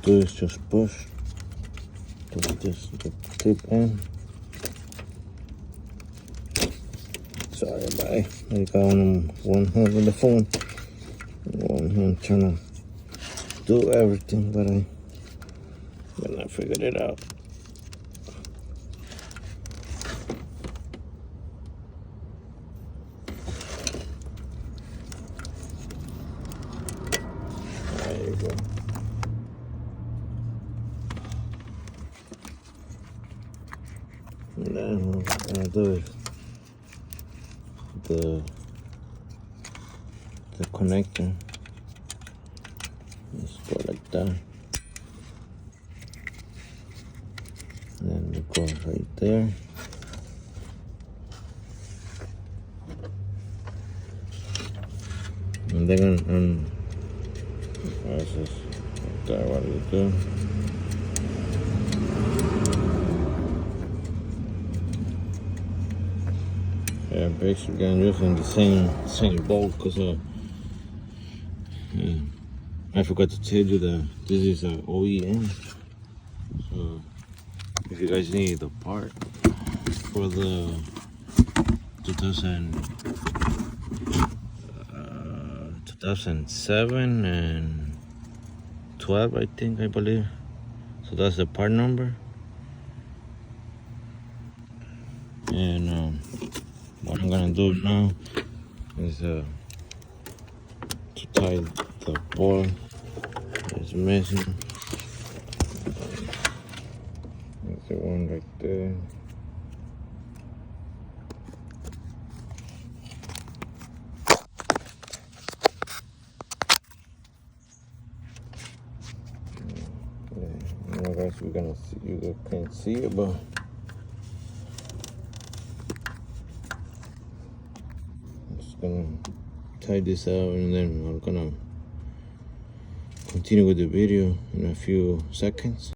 do is just push this tip in. Sorry about it. I got one hand with the phone, one hand trying to do everything, but I figured it out. There you go. And then what we're gonna do is the connector. Just go like that. And then it goes right there. And then this is that what you do. Yeah, basically I'm using the same bolt because I forgot to tell you that this is an OEM. So if you guys need the part for the 2007 and 12, I believe. So that's the part number. And what I'm gonna do now is to tie the ball that's missing. There's the one right there. I guess we're gonna see, you guys can't see it, but I'm just gonna tie this out and then I'm gonna continue with the video in a few seconds.